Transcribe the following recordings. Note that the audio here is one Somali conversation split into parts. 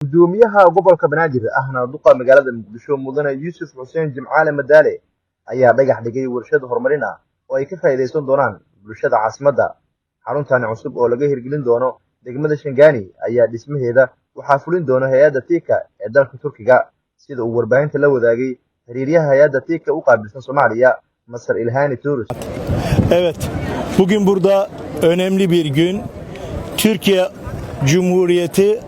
gudoomiyaha gobolka Banaadir ahna duqa magaalada Muqdisho mudane Yuusuf Xuseen Jimcaale Madaale ayaa dhagax dhigay warshad horumarin ah oo ay ka faa'iideysan doonaan bulshada caasimadda. Xaruntan cusub oo laga hirgelin doono degmada Shangani ayaa dhismaheeda waxaa fulin doona hay'adda TIKA ee dalka Turkiga sida uu warbaahinta la wadaagay xiriiryaha hay'adda TIKA u qaabilsan Soomaaliya Masar İlhani Turus. Evet, bugün burada önemli bir gün. Türkiye Cumhuriyeti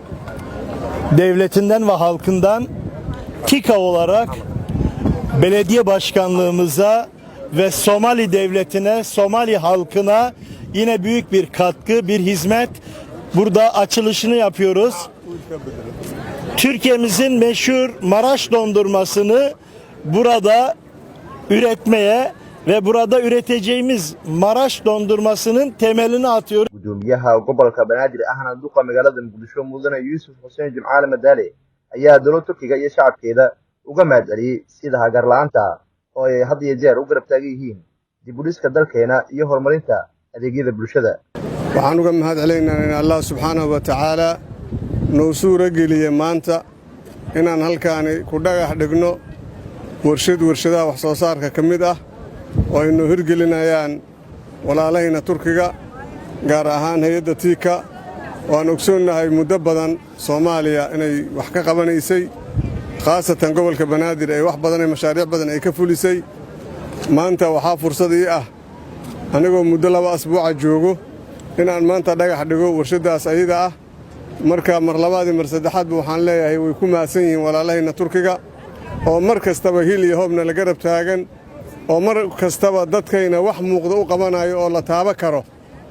devletinden ve halkından TIKA olarak belediye başkanlığımıza ve Somali devletine, Somali halkına yine büyük bir katkı, bir hizmet. Burada açılışını yapıyoruz. Türkiye'mizin meşhur Maraş dondurmasını burada üretmeye ve burada üreteceğimiz Maraş dondurmasının temelini atıyoruz. Gudoomiyaha gobolka Banaadir ahna duqa magaalada Muqdisho mudane Yuusuf Xuseen Jimcaale Madaale ayaa dowladda Turkiga iyo shacabkeeda uga mahadceliyay sida hagar la'aanta oo ay had iyo jeer u garab taagan yihiin dib u dhiska dalkeena iyo horumarinta adeegyada bulshada. waxaan uga mahadcelinaynaa in Allah subhanahu wa ta'ala noo suura geliyay maanta inaan halkaani ku dhagax dhigno warshadaha wax soo saarka kamid ah oo ay noo hirgelinayaan walaalahayna Turkiga gaar ahaan hay'adda TIKA waan ogsoonahay muddo badan Soomaaliya inay wax ka qabanaysay khaasatan gobolka Banaadir ay wax badan mashaariic badan ay ka fulisay maanta waxaa fursad ii ah anigoo muddo 2 asbuuc joogo inaan maanta dhagax dhigo warshadaas ayada ah marka mar labaad iyo mar saddexaad waxaan leeyahay way ku maasan yihiin walaalahayna Turkiga oo mar kastaba hil iyo hoobna la garab taagan oo mar kastaba dadkayna wax muuqda u qabanayo oo la taaba karo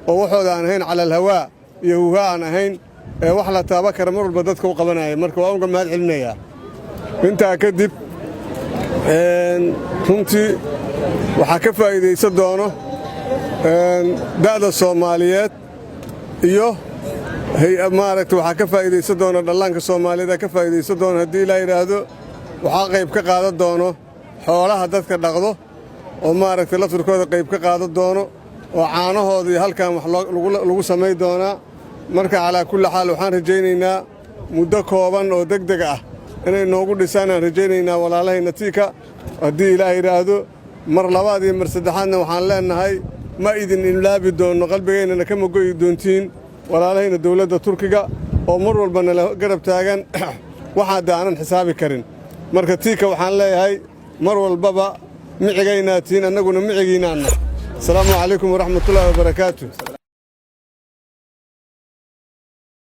oo waxooda aan ahayn cala alhawaa iyo huwa aan ahayn wax la taaba karo mar walba dadka u qabanayo marka waan uga mahad celinayaa intaa kadib runtii waxaa ka faa'iideysan doono da'da Soomaaliyeed iyo maaragtay waxaa ka faa'iideysan doona dhallaanka Soomaaliyeed ka faa'iideysan doona haddii la yiraahdo waxaa qayb ka qaadan doono xoolaha dadka dhaqdo oo maaragtay laftirkooda qayb ka qaadan doono oo caanahoodii halkan wax lagu sameey doona marka ala kulli xaal waxaan rajaynaynaa muddo kooban oo degdeg ah inay noogu dhisaan aan rajaynaynaa walaalahayna TIKA haddii Ilaahay yiraahdo mar labaad iyo mar saddexaadna waxaan leenahay ma idin ilaabi doono qalbigeena kama go'i doontiin walaalahayna dawladda Turkiga oo mar walba nala garab taagan waxa daanan xisaabi karin marka TIKA waxaan leeyahay mar walbaba micigayna tiin annaguna micigiinaana. Assalaamu alaykum wa rahmatullahi wa barakaatuh.